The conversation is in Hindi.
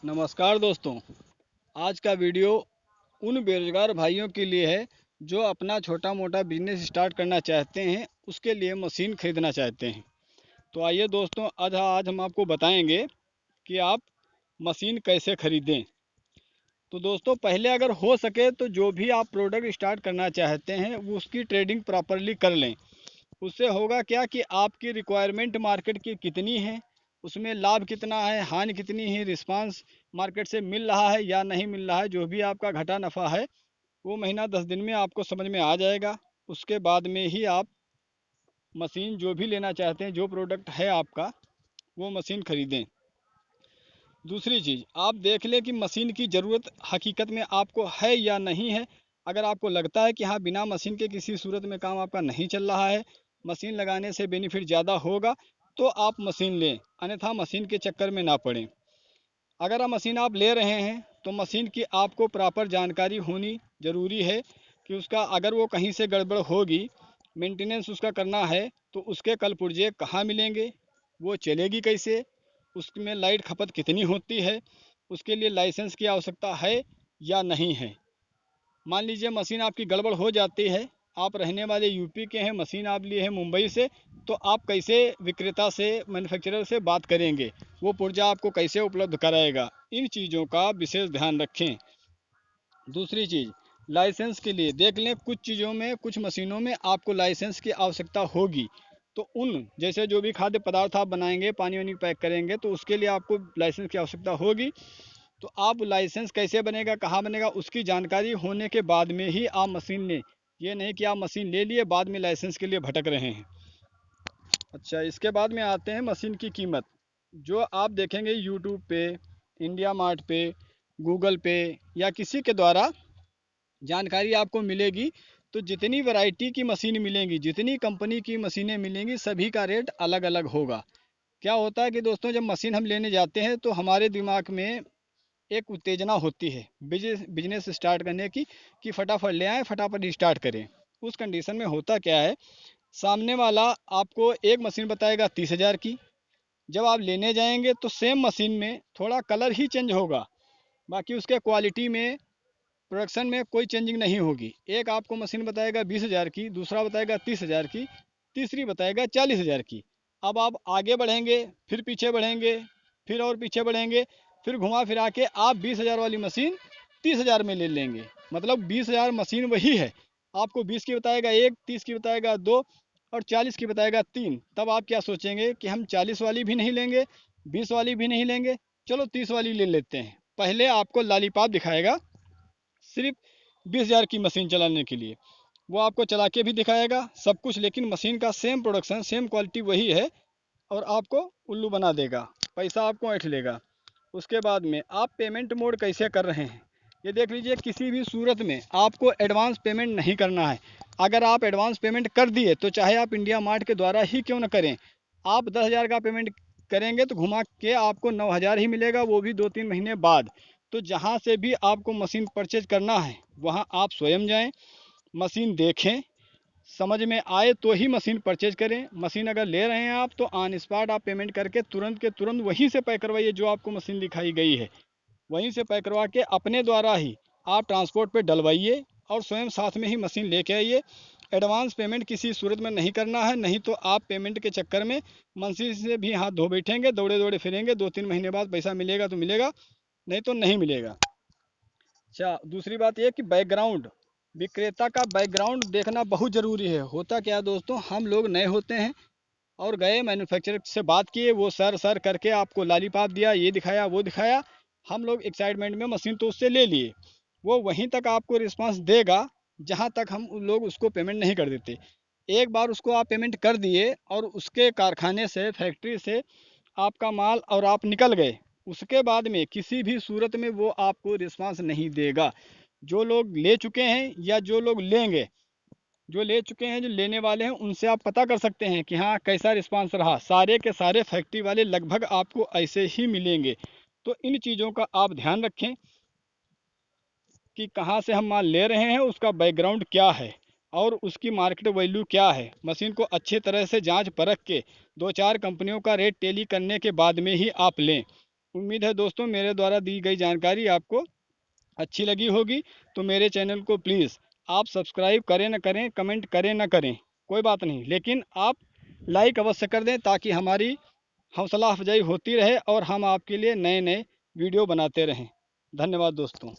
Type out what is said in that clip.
नमस्कार दोस्तों। आज का वीडियो उन बेरोजगार भाइयों के लिए है जो अपना छोटा मोटा बिजनेस स्टार्ट करना चाहते हैं, उसके लिए मशीन खरीदना चाहते हैं। तो आइए दोस्तों, आज हम आपको बताएंगे कि आप मशीन कैसे खरीदें। तो दोस्तों, पहले अगर हो सके तो जो भी आप प्रोडक्ट स्टार्ट करना चाहते हैं वो उसकी ट्रेडिंग प्रॉपरली कर लें। उससे होगा क्या कि आपकी रिक्वायरमेंट मार्केट की कितनी है, उसमें लाभ कितना है, हानि कितनी है, रिस्पांस मार्केट से मिल रहा है या नहीं मिल रहा है, जो भी आपका घाटा नफ़ा है वो महीना 10 दिन में आपको समझ में आ जाएगा। उसके बाद में ही आप मशीन जो भी लेना चाहते हैं, जो प्रोडक्ट है आपका, वो मशीन खरीदें। दूसरी चीज़, आप देख लें कि मशीन की ज़रूरत हकीकत में आपको है या नहीं है। अगर आपको लगता है कि हाँ, बिना मशीन के किसी सूरत में काम आपका नहीं चल रहा है, मशीन लगाने से बेनिफिट ज़्यादा होगा, तो आप मशीन लें, अन्यथा मशीन के चक्कर में ना पड़ें। अगर आप मशीन ले रहे हैं तो मशीन की आपको प्रॉपर जानकारी होनी ज़रूरी है कि उसका अगर वो कहीं से गड़बड़ होगी, मेंटेनेंस उसका करना है, तो उसके कल पुर्जे कहाँ मिलेंगे, वो चलेगी कैसे, उसमें लाइट खपत कितनी होती है, उसके लिए लाइसेंस की आवश्यकता है या नहीं है। मान लीजिए मशीन आपकी गड़बड़ हो जाती है, आप रहने वाले यूपी के हैं, मशीन आप लिए हैं मुंबई से, तो आप कैसे विक्रेता से, मैन्युफैक्चरर से बात करेंगे, वो पुर्जा आपको कैसे उपलब्ध कराएगा। इन चीज़ों का विशेष ध्यान रखें। दूसरी चीज़, लाइसेंस के लिए देख लें, कुछ चीज़ों में, कुछ मशीनों में आपको लाइसेंस की आवश्यकता होगी। तो उन जैसे जो भी खाद्य पदार्थ आप बनाएंगे, पानी वानी पैक करेंगे, तो उसके लिए आपको लाइसेंस की आवश्यकता होगी। तो आप लाइसेंस कैसे बनेगा, कहाँ बनेगा, उसकी जानकारी होने के बाद में ही आप मशीन लें। ये नहीं कि आप मशीन ले लिए, बाद में लाइसेंस के लिए भटक रहे हैं। अच्छा, इसके बाद में आते हैं मशीन की कीमत। जो आप देखेंगे यूट्यूब पे, इंडिया मार्ट पे, गूगल पे या किसी के द्वारा जानकारी आपको मिलेगी, तो जितनी वैरायटी की मशीन मिलेंगी, जितनी कंपनी की मशीनें मिलेंगी, सभी का रेट अलग अलग होगा। क्या होता है कि दोस्तों, जब मशीन हम लेने जाते हैं तो हमारे दिमाग में एक उत्तेजना होती है बिजनेस स्टार्ट करने की, कि फटाफट ले आएँ, फटाफट स्टार्ट करें। उस कंडीशन में होता क्या है, सामने वाला आपको एक मशीन बताएगा 30,000 की, जब आप लेने जाएंगे तो सेम मशीन में थोड़ा कलर ही चेंज होगा, बाकी उसके क्वालिटी में, प्रोडक्शन में कोई चेंजिंग नहीं होगी। एक आपको मशीन बताएगा 20,000 की, दूसरा बताएगा 30,000 की, तीसरी बताएगा 40,000 की। अब आप आगे बढ़ेंगे, फिर पीछे बढ़ेंगे, फिर और पीछे बढ़ेंगे, फिर घुमा फिरा के आप 20,000 वाली मशीन 30,000 में ले लेंगे। मतलब 20,000 मशीन वही है, आपको 20 की बताएगा एक, 30 की बताएगा दो और 40 की बताएगा तीन। तब आप क्या सोचेंगे कि हम 40 वाली भी नहीं लेंगे, 20 वाली भी नहीं लेंगे, चलो 30 वाली ले लेते हैं। पहले आपको लॉलीपॉप दिखाएगा सिर्फ 20,000 की मशीन चलाने के लिए, वो आपको चला के भी दिखाएगा सब कुछ, लेकिन मशीन का सेम प्रोडक्शन, सेम क्वालिटी वही है, और आपको उल्लू बना देगा, पैसा आपको ऐंठ लेगा। उसके बाद में आप पेमेंट मोड कैसे कर रहे हैं, ये देख लीजिए। किसी भी सूरत में आपको एडवांस पेमेंट नहीं करना है। अगर आप एडवांस पेमेंट कर दिए, तो चाहे आप इंडिया मार्ट के द्वारा ही क्यों न करें, आप 10,000 का पेमेंट करेंगे तो घुमा के आपको 9,000 ही मिलेगा, वो भी 2-3 महीने बाद। तो जहाँ से भी आपको मशीन परचेज करना है, वहाँ आप स्वयं जाएं, मशीन देखें, समझ में आए तो ही मशीन परचेज करें। मशीन अगर ले रहे हैं आप, तो ऑन स्पॉट आप पेमेंट करके तुरंत के तुरंत वहीं से पैक करवाइए, जो आपको मशीन दिखाई गई है वहीं से पैक करवा के अपने द्वारा ही आप ट्रांसपोर्ट पे डलवाइए और स्वयं साथ में ही मशीन लेके आइए। एडवांस पेमेंट किसी सूरत में नहीं करना है, नहीं तो आप पेमेंट के चक्कर में मशीन से भी हाथ धो बैठेंगे, दौड़े दौड़े फिरेंगे, 2-3 महीने बाद पैसा मिलेगा तो मिलेगा, नहीं तो नहीं मिलेगा। अच्छा, दूसरी बात यह कि बैकग्राउंड, विक्रेता का बैकग्राउंड देखना बहुत ज़रूरी है। होता क्या है दोस्तों, हम लोग नए होते हैं और गए मैन्युफैक्चरर से बात किए, वो सर सर करके आपको लॉलीपॉप दिया, ये दिखाया वो दिखाया, हम लोग एक्साइटमेंट में मशीन तो उससे ले लिए, वो वहीं तक आपको रिस्पांस देगा जहां तक हम उन लोग उसको पेमेंट नहीं कर देते। एक बार उसको आप पेमेंट कर दिए और उसके कारखाने से, फैक्ट्री से आपका माल और आप निकल गए, उसके बाद में किसी भी सूरत में वो आपको रिस्पांस नहीं देगा। जो लोग ले चुके हैं या जो लोग लेंगे, जो ले चुके हैं, जो लेने वाले हैं, उनसे आप पता कर सकते हैं कि हाँ, कैसा रिस्पांस रहा। सारे के सारे फैक्ट्री वाले लगभग आपको ऐसे ही मिलेंगे। तो इन चीज़ों का आप ध्यान रखें कि कहाँ से हम माल ले रहे हैं, उसका बैकग्राउंड क्या है और उसकी मार्केट वैल्यू क्या है। मशीन को अच्छी तरह से जांच परख के 2-4 कंपनियों का रेट टेली करने के बाद में ही आप लें। उम्मीद है दोस्तों मेरे द्वारा दी गई जानकारी आपको अच्छी लगी होगी। तो मेरे चैनल को प्लीज़ आप सब्सक्राइब करें न करें, कमेंट करें न करें, कोई बात नहीं, लेकिन आप लाइक अवश्य कर दें ताकि हमारी हौसला अफजाई होती रहे और हम आपके लिए नए नए वीडियो बनाते रहें। धन्यवाद दोस्तों।